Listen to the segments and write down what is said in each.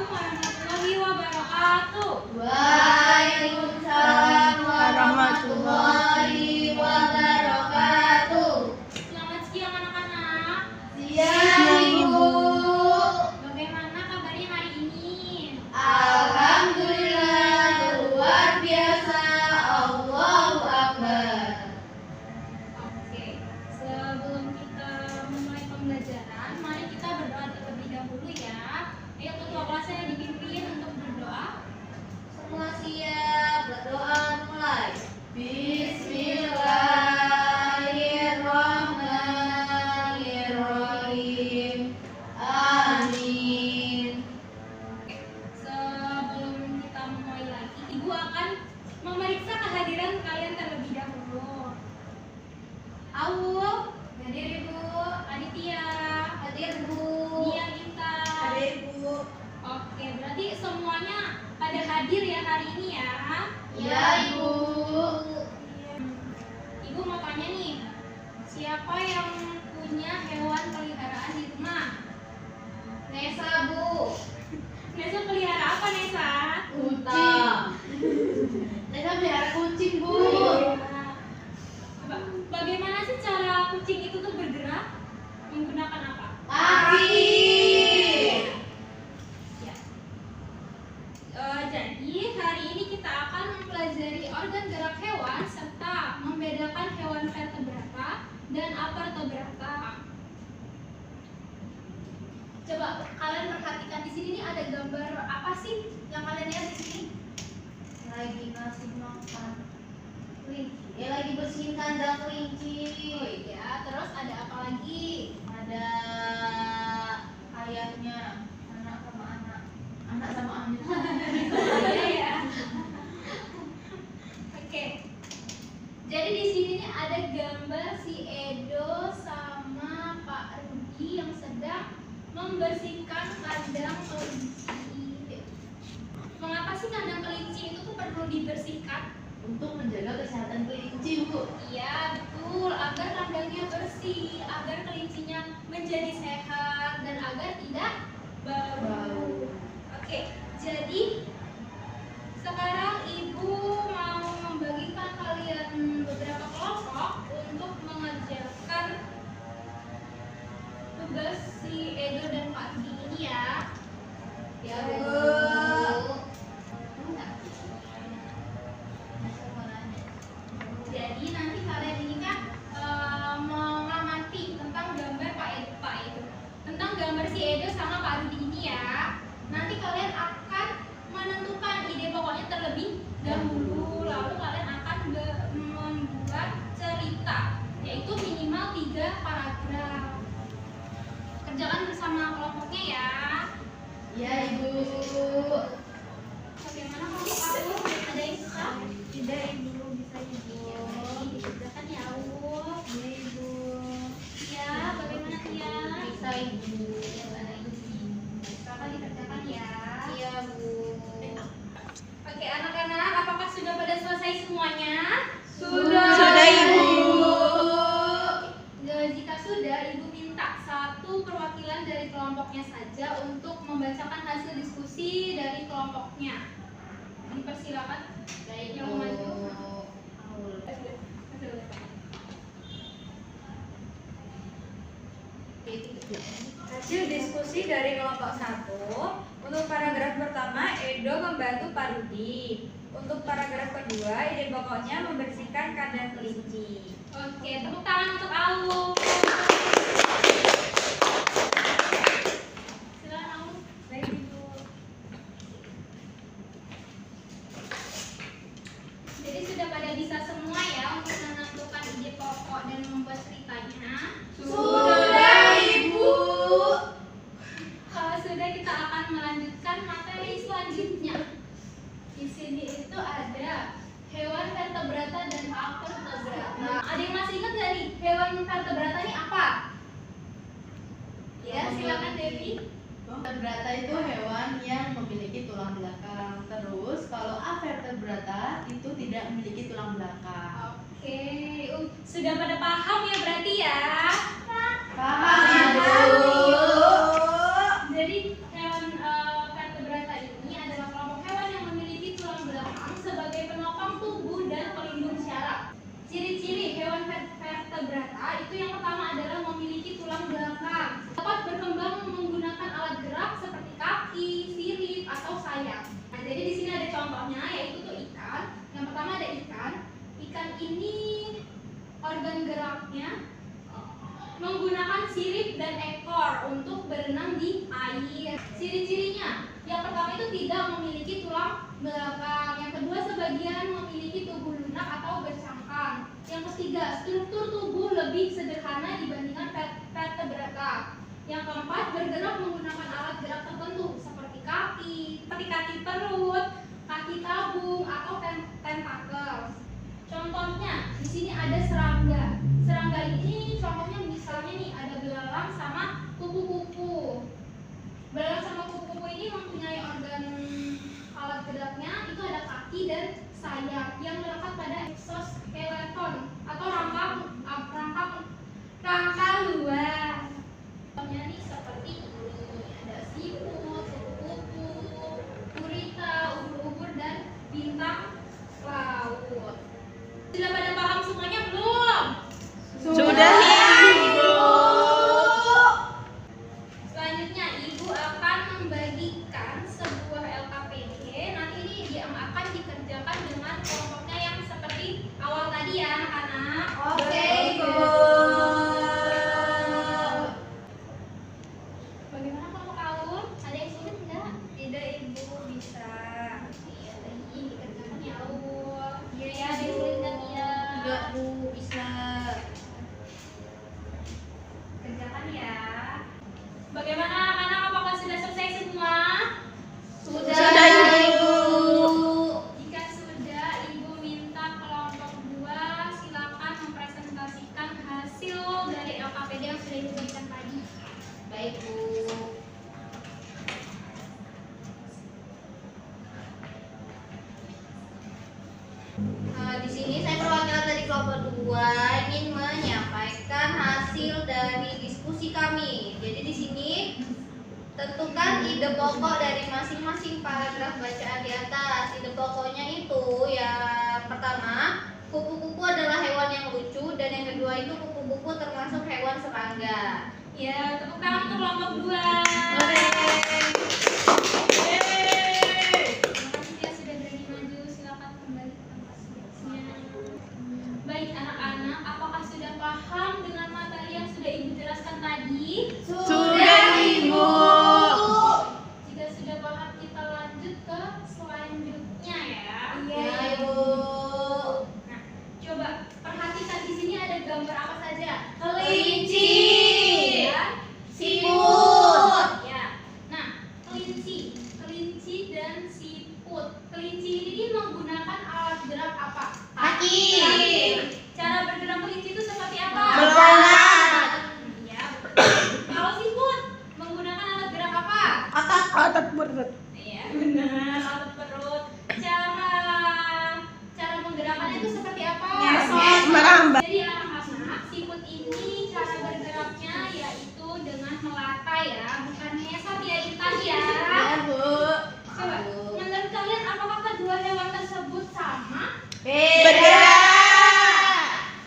warahmatullahi wabarakatuh. Waalaikumsalam warahmatullahi wabarakatuh. Selamat siang anak-anak. Siang Ibu. Bagaimana kabarnya hari ini? Alhamdulillah luar biasa. Allahu Akbar. Oke, sebelum kita memulai pembelajaran, mari kita berdoa terlebih dahulu ya. Ayo ketua kelasnya dipimpin untuk berdoa. Semua siap, berdoa mulai. Bismillahirrahmanirrahim. Amin. Sebelum kita memulai lagi, Ibu akan memeriksa kehadiran kalian terlebih dahulu. Aul, hadir Ibu. Aditya, Hadir Bu. Nia, Intan. Hadir Bu. Oke, berarti semuanya pada hadir ya hari ini ya. Ya Ibu. Ibu mau tanya nih, siapa yang punya hewan peliharaan di rumah? Nesa Bu. Nesa pelihara apa Nesa? Kucing. Nesa pelihara kucing Bu. Bagaimana sih cara kucing itu tuh bergerak? Menggunakan apa? Kaki. Ya. Jadi hari ini kita akan mempelajari organ gerak hewan serta membedakan hewan vertebrata dan avertebrata. Coba kalian perhatikan di sini nih ada gambar apa sih yang kalian lihat di sini? Lagi ngasih makan kelinci. Ya lagi bersihin kandang kelinci. Oh iya, terus ada apa lagi? Ada ayahnya, anak sama anak. Anak sama anak. Iya ya. Oke. Jadi di sini nih ada gambar si Edo sama Pak Rudi yang sedang membersihkan kandang kelinci. Mengapa sih kandang kelinci itu tuh perlu dibersihkan? Untuk menjaga kesehatan kelinci Bu. Iya betul, agar kandangnya bersih, agar kelincinya menjadi sehat dan agar tidak bau. Oke, jadi sekarang Ibu mau membagikan kalian beberapa kelompok untuk mengerjakan tugas si Edo dan Pak Rudi ini ya. Ya Bu. Jadi nanti kalian ini kan mengamati tentang gambar Pak Edo, tentang gambar si Edo sama Pak Rudi ini ya. Nanti kalian akan menentukan ide pokoknya terlebih dahulu, lalu kalian akan membuat cerita, yaitu minimal 3 paragraf. Kerjakan bersama kelompoknya ya. Ya Ibu. Bagaimana kelompok aku? Ada yang bisa? Tidak Ibu, bisa Ibu. Ya, baik, dikerjakan ya Aul. Ya Ibu. Ya, bagaimana Tia? Bisa Ibu. Kakak dikerjakan ya. Iya Bu. Oke, anak-anak, apakah sudah pada selesai semuanya? Sudah Ibu. Jika sudah, Ibu minta satu perwakilan dari kelompoknya saja untuk membacakan hasil diskusi dari kelompoknya. Dipersilakan. Baik Yang Bu. maju. Hasil diskusi dari kelompok 1. Untuk paragraf pertama, Edo membantu Pak Rudi. Untuk paragraf kedua, ide pokoknya membersihkan kandang kelinci. Oke, tepuk tangan untuk Aul. Silakan Aul. Baik Ibu. Jadi sudah pada bisa semua ya untuk menentukan ide pokok dan membuat ceritanya. Sudah Ibu. Kalau sudah, kita akan melanjutkan materi selanjutnya. Di sini itu ada hewan vertebrata dan avertebrata. Ada yang masih ingat nggak nih hewan vertebrata ini apa? Ya, silakan Devi. Vertebrata itu hewan yang memiliki tulang belakang. Terus kalau avertebrata itu tidak memiliki tulang belakang. Oke, sudah pada paham ya berarti ya? Paham Ibu. Jadi hewan vertebrata Ciri-cirinya, yang pertama itu tidak memiliki tulang belakang. Yang kedua, sebagian memiliki tubuh lunak atau bercangkang. Yang ketiga, struktur tubuh lebih sederhana dibandingkan vertebrata. Yang keempat, bergerak menggunakan alat gerak tertentu seperti kaki perut, kaki tabung atau tentakel. Contohnya, di sini ada serangga. Serangga ini contohnya misalnya nih ada belalang sama kupu-kupu. Belalang sama kupu-kupu ini mempunyai organ alat geraknya itu ada kaki dan sayap yang melekat pada exoskeleton atau rangka luar. Contohnya nih seperti ini ada siput, kupu-kupu, gurita, ubur-ubur dan bintang laut. Sudah pada paham semuanya belum? Sudah, Ibu. Selanjutnya, Ibu akan membagikan sebuah LKPD. Nanti ini dia akan dikerjakan dengan kelompoknya yang seperti awal tadi ya, anak-anak. Oke, Ibu. Bagaimana kelompok awal? Ada yang sulit enggak? Tidak, Ibu, bisa. Iya, tadi dikerjakan ya, Awul. Iya ya, ada yang sulit enggak ya? Enggak, Bu, bisa. Kerjakan ya. Bagaimana anak-anak, apakah sudah selesai semua? Sudah, Ibu. Jika sudah, Ibu minta kelompok 2 silakan mempresentasikan hasil dari LKPD yang sudah Ibu berikan tadi. Baik, Bu. Di sini saya perwakilan dari kelompok 2 ingin menyampaikan hasil dari diskusi kami. Jadi di sini tentukan ide pokok dari masing-masing paragraf bacaan di atas. Ide pokoknya itu yang pertama, kupu-kupu adalah hewan yang lucu, dan yang kedua itu kupu-kupu termasuk hewan serangga. Ya, tepuk tangan untuk kelompok 2. Ya, sudah berani maju, silakan kembali ke tempat duduknya. Baik anak-anak, apakah sudah paham dengan materi yang sudah Ibu jelaskan tadi? Sudah, Ibu. Jika sudah paham, kita lanjut ke selanjutnya ya. Ya, Ibu. Nah, coba perhatikan di sini ada gambar apa saja? Kelinci, Ya. siput, Ya. Nah, kelinci dan siput. Kelinci ini menggunakan alat gerak apa? kaki, Cara bergerak kelinci itu seperti apa? melompat, Ya, betul. Kalau siput menggunakan alat gerak apa? Otot perut. Iya, benar. Alat perut. Cara menggerakannya itu seperti apa? Ngesot. Merambat. Jadi anak-anak, siput ini cara bergeraknya yaitu dengan melata ya, bukan ngesot ya, Intan ya. ya, Bu. Coba, menurut kalian apakah kedua hewan tersebut sama? Beda.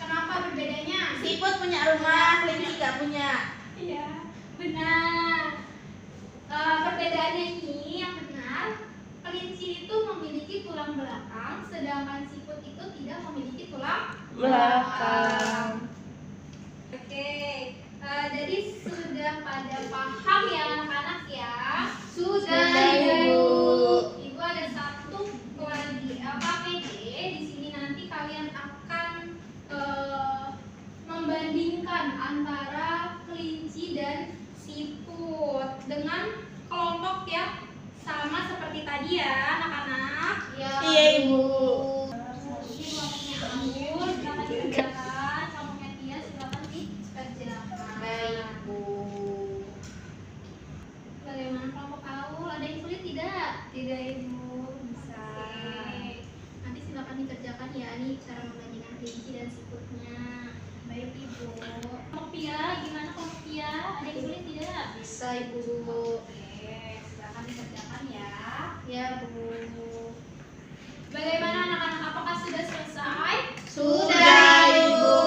Kenapa berbedanya? Siput punya rumah, kelinci nggak punya. Iya, benar. Perbedaannya ini yang benar, kelinci itu memiliki tulang belakang, sedangkan siput itu tidak memiliki tulang Belakang. Oke, jadi sudah pada paham ya anak-anak ya? Sudah, Ibu. Ibu ada satu lagi LKPD. Di sini nanti kalian akan membandingkan antara kelinci dan siput dengan kelompok yang sama seperti tadi ya anak-anak. Ya, Iya, Ibu. Ini kelompoknya Awul, silakan dikerjakan. Kelompoknya Tia, silakan dikerjakan. Baik, Bu. Bagaimana kelompok Awul? Ada yang sulit tidak? Tidak, Ibu, bisa. Oke. Nanti silakan dikerjakan ya, nih cara membandingkan kelinci dan siputnya. Baik, Ibu. Kelompok Pia, gimana kelompok Pia? Ada yang sulit tidak? Bisa, Ibu. Oke, silakan dikerjakan ya. Ya, Bu. Bagaimana anak-anak? Apakah sudah selesai? Sudah, Ibu.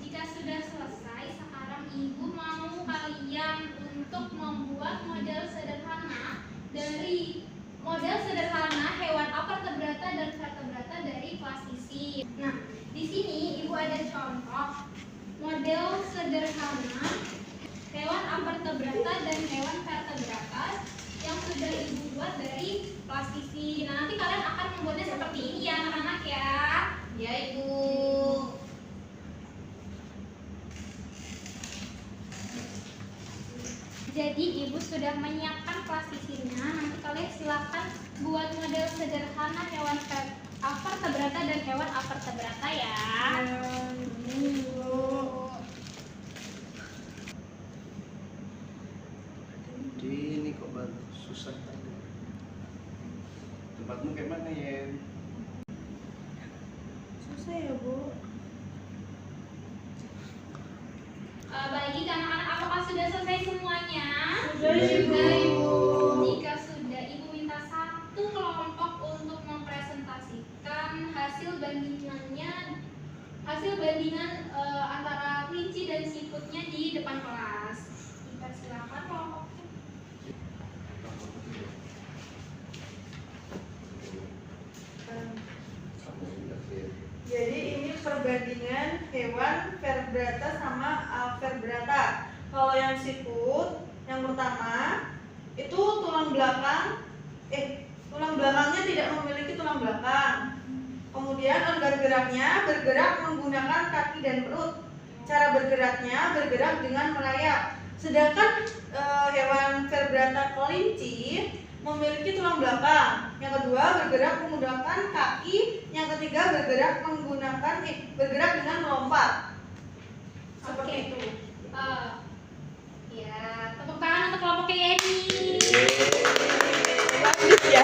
Jika sudah selesai, sekarang Ibu mau kalian untuk membuat model sederhana dari hewan avertebrata dan vertebrata dari kelas sisi. Nah, di sini Ibu ada contoh model sederhana hewan avertebrata dan hewan vertebrata sudah menyiapkan plastisirnya, nanti kalian silakan buat model sederhana hewan avertebrata dan hewan avertebrata ya. Ini kok baru susah tadi. Tempatmu kayak mana ya? Susah ya, Bu. Bagi anak-anak, apakah sudah selesai semuanya? Sudah, Ibu. Jika sudah, Ibu minta satu kelompok untuk mempresentasikan hasil bandingan antara kelinci dan siputnya di depan kelas. Silakan kelompoknya. Jadi ini perbandingan hewan vertebrata sama avertebrata. Kalau yang siput, yang pertama itu tulang belakangnya tidak memiliki tulang belakang. Kemudian organ geraknya bergerak menggunakan kaki dan perut. Cara bergeraknya bergerak dengan merayap. Sedangkan hewan vertebrata kelinci memiliki tulang belakang. Yang kedua bergerak menggunakan kaki. Yang ketiga bergerak dengan melompat. Seperti Oke. itu. Ya, tepuk tangan untuk kelompok Yeni. Ya.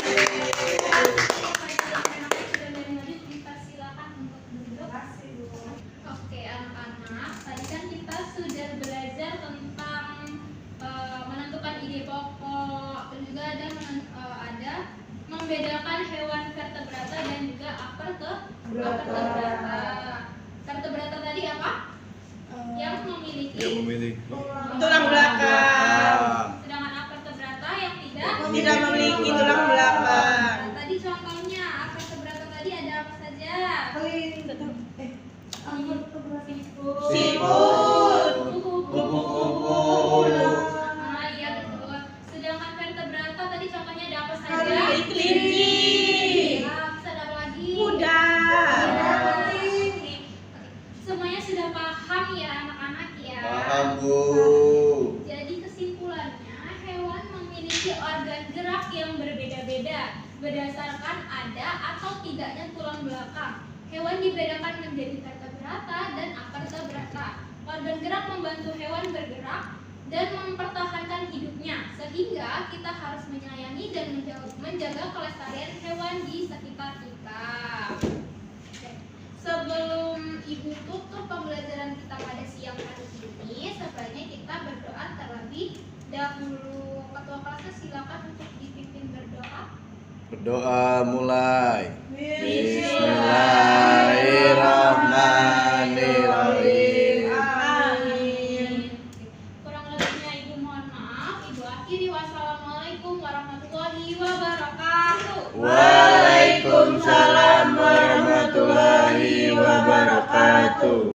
Oke, anak-anak, tadi kan kita sudah belajar tentang menentukan ide pokok, dan juga ada membedakan hewan vertebrata dan juga avertebrata. Vertebrata tadi apa? Yang memiliki Tulang belakang. sedangkan avertebrata yang tidak Tidak memiliki tulang belakang. Nah, tadi contohnya avertebrata tadi ada apa saja? Siput. Kupu-kupu. Nah, iya betul. Sedangkan vertebrata tadi contohnya ada apa saja? Kelinci. Nah, bisa ada apa lagi? Kuda. Oke. Semuanya sudah paham ya anak-anak ya? Paham, Bu. Jadi kesimpulannya, hewan memiliki organ gerak yang berbeda-beda berdasarkan ada atau tidaknya tulang belakang. Hewan dibedakan menjadi vertebrata dan avertebrata. Organ gerak membantu hewan bergerak dan mempertahankan hidupnya, sehingga kita harus menyayangi dan menjaga kelestarian hewan di sekitar kita. Oke. Sebelum Ibu tutup pembelajaran kita pada siang hari ini, sebaiknya kita berdoa terlebih dahulu. Ketua kelasnya silakan untuk dipimpin berdoa. Berdoa mulai. Bismillahirrahmanirrahim. Amin. Kurang lebihnya Ibu mohon maaf. Ibu akhiri. Wassalamualaikum warahmatullahi wabarakatuh. Waalaikumsalam warahmatullahi wabarakatuh.